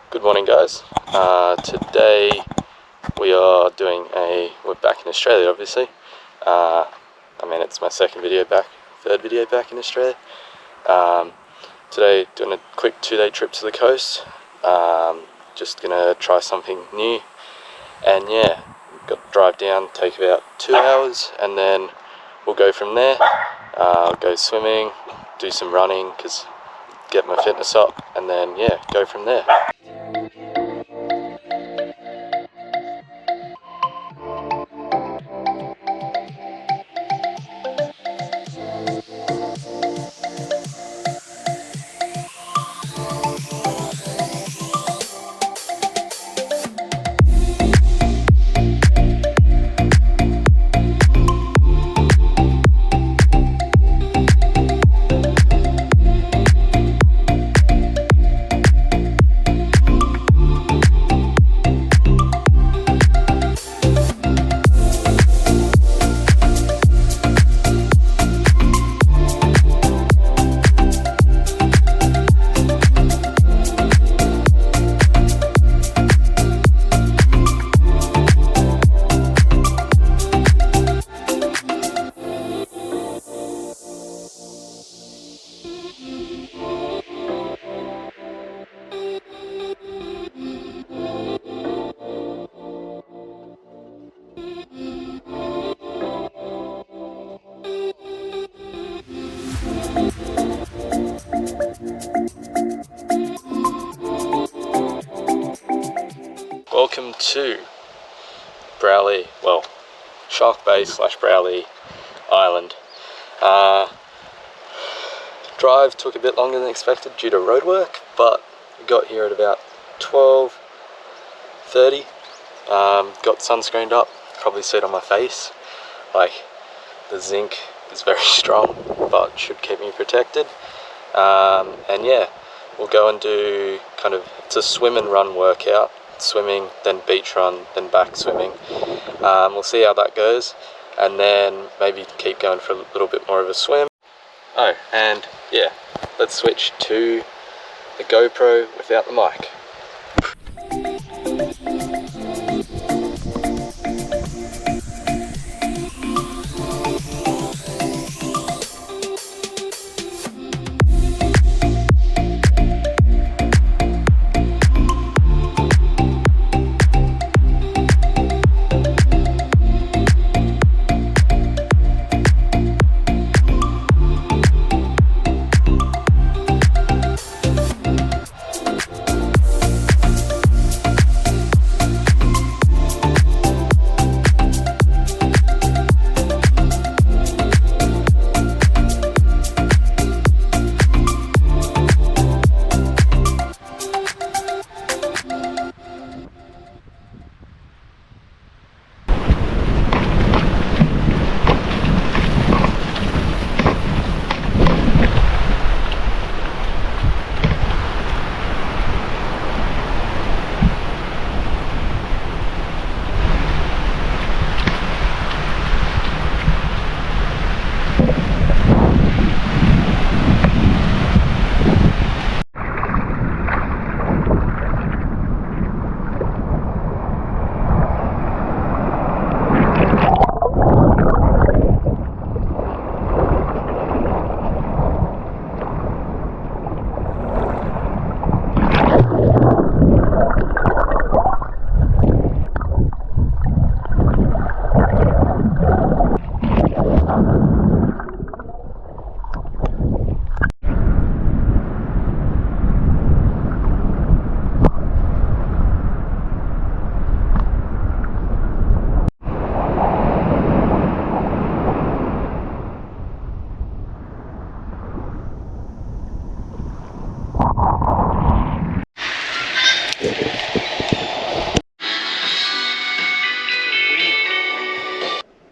Good morning, guys. Today we are we're back in Australia, obviously. It's my third video back in Australia. Today doing a quick 2-day trip to the coast. Just gonna try something new, and yeah, got to drive down, take about 2 hours, and then we'll go from there. I'll go swimming, do some running, get my fitness up, and then yeah, go from there. Welcome to Broulee, Shark Bay / Broulee Island. Drive took a bit longer than expected due to road work, but we got here at about 12:30. Got sunscreened up, probably see it on my face. The zinc is very strong, but should keep me protected. And yeah, we'll go and do it's a swim and run workout. Swimming, then beach run, then back swimming. We'll see how that goes, and then maybe keep going for a little bit more of a swim. Oh, and yeah, let's switch to the GoPro without the mic.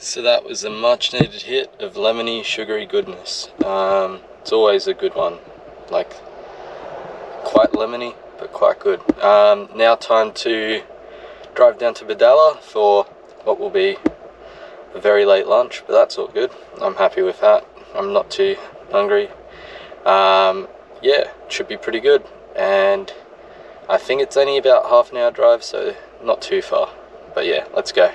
So that was a much needed hit of lemony, sugary goodness. It's always a good one, quite lemony, but quite good. Now time to drive down to Broulee for what will be a very late lunch, but that's all good. I'm happy with that. I'm not too hungry. Yeah, it should be pretty good. And I think it's only about half an hour drive, so not too far. But yeah, let's go.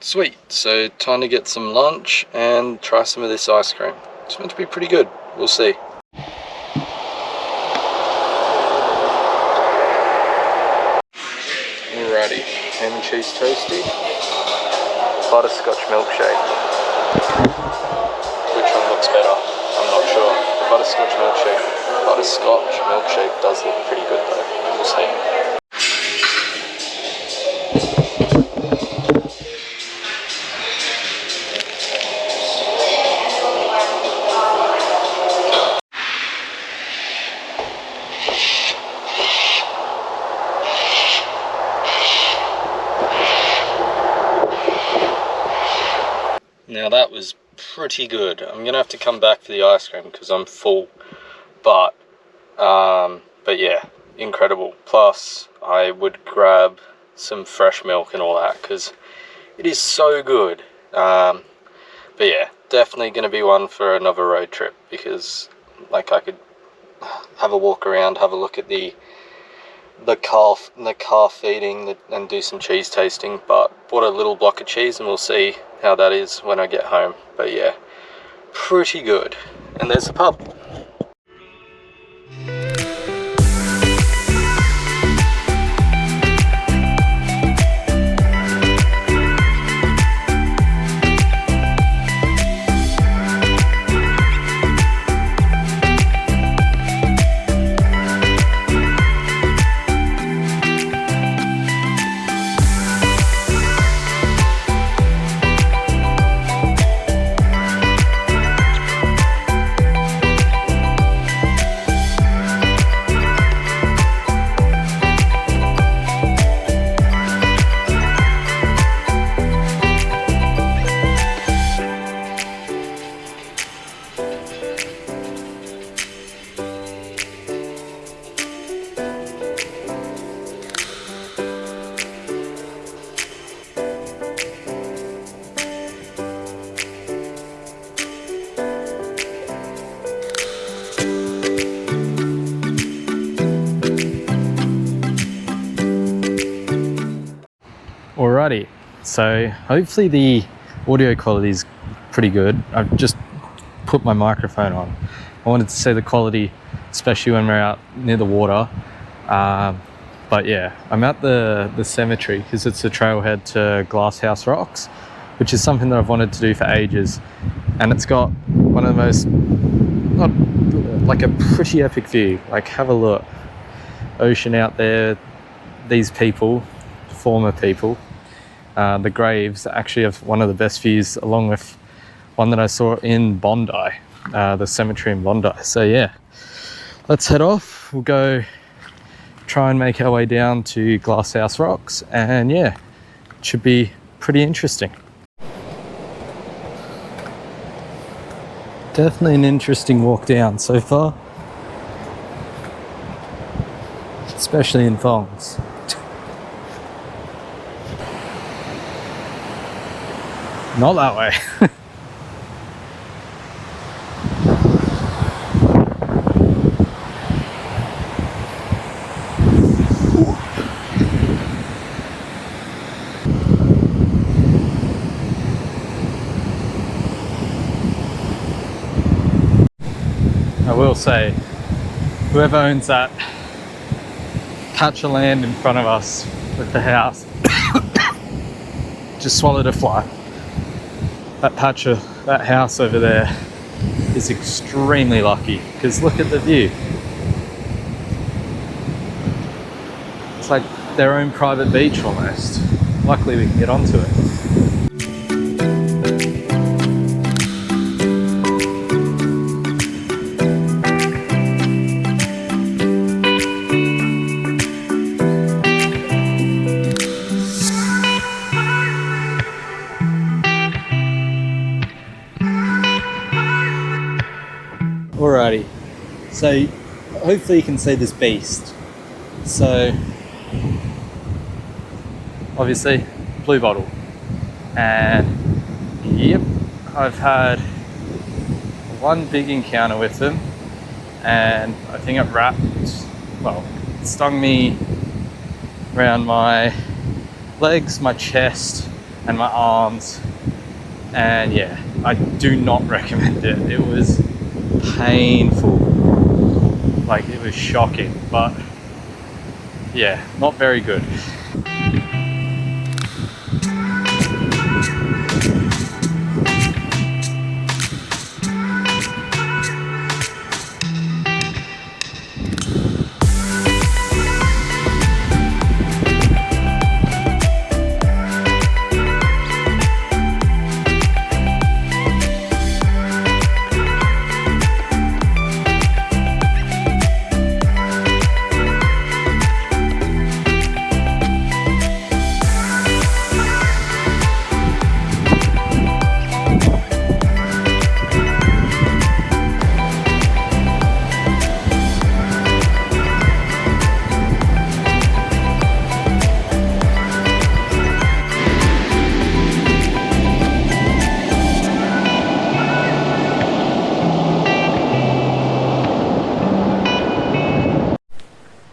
Sweet, so time to get some lunch and try some of this ice cream. It's meant to be pretty good, we'll see. Alrighty, ham and cheese toasty, butterscotch milkshake. Which one looks better? I'm not sure. The butterscotch milkshake does look pretty good though, we'll see. Now that was pretty good. I'm gonna have to come back for the ice cream because I'm full, but yeah, incredible. Plus I would grab some fresh milk and all that because it is so good. But yeah, definitely gonna be one for another road trip because like I could have a walk around, have a look at the calf feeding and do some cheese tasting, but bought a little block of cheese and we'll see how that is when I get home. But yeah, pretty good. And there's the pub. Alrighty, so hopefully the audio quality is pretty good. I've just put my microphone on. I wanted to see the quality, especially when we're out near the water. But yeah, I'm at the cemetery because it's a trailhead to Glasshouse Rocks, which is something that I've wanted to do for ages. And it's got one of the most, not like a pretty epic view. Like have a look, ocean out there, these people, former people, the graves actually have one of the best views, along with one that I saw in Bondi, the cemetery in Bondi. So yeah, let's head off. We'll go try and make our way down to Glasshouse Rocks, and yeah, it should be pretty interesting. Definitely an interesting walk down so far, especially in thongs. Not that way. I will say, whoever owns that patch of land in front of us with the house just swallowed a fly. That patch of that house over there is extremely lucky, because look at the view. It's like their own private beach almost. Luckily we can get onto it. Alrighty, so hopefully you can see this beast. So obviously blue bottle, and yep, I've had one big encounter with them, and I think it it stung me around my legs, my chest and my arms, and yeah, I do not recommend it. It was painful, like it was shocking, but yeah, not very good.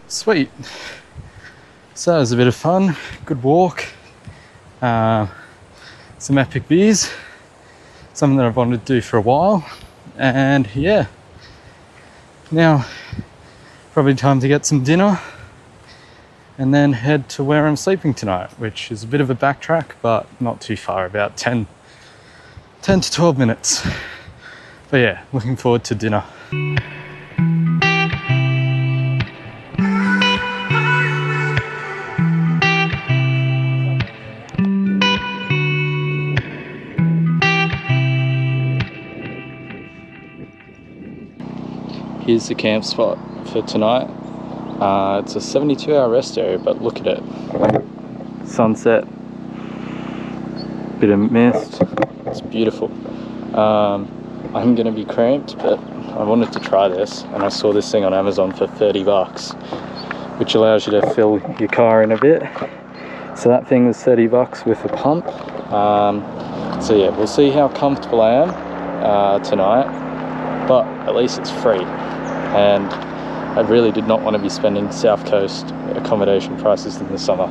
Sweet. So it was a bit of fun, good walk, some epic views, something that I've wanted to do for a while, and yeah, now probably time to get some dinner and then head to where I'm sleeping tonight, which is a bit of a backtrack, but not too far, about 10 to 12 minutes. But yeah, looking forward to dinner. Here's the camp spot for tonight. It's a 72-hour rest area, but look at it. Sunset, bit of mist, it's beautiful. I'm gonna be cramped, but I wanted to try this, and I saw this thing on Amazon for 30 bucks, which allows you to fill your car in a bit. So that thing was 30 bucks with a pump. So yeah, we'll see how comfortable I am tonight, but at least it's free. And I really did not want to be spending South Coast accommodation prices in the summer.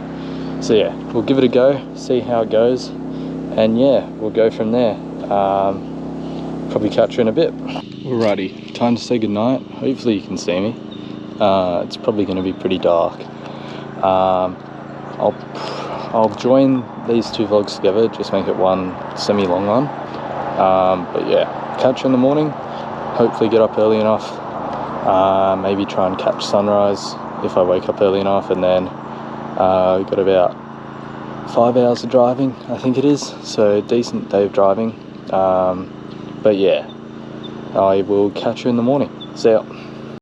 So yeah, we'll give it a go, see how it goes, and yeah, we'll go from there. Probably catch you in a bit. Alrighty, time to say goodnight. Hopefully you can see me. It's probably going to be pretty dark. I'll join these two vlogs together, just make it one semi-long one. But yeah, catch you in the morning. Hopefully get up early enough. Maybe try and catch sunrise if I wake up early enough, and then we've got about 5 hours of driving, I think it is, so decent day of driving. But yeah, I will catch you in the morning. See ya.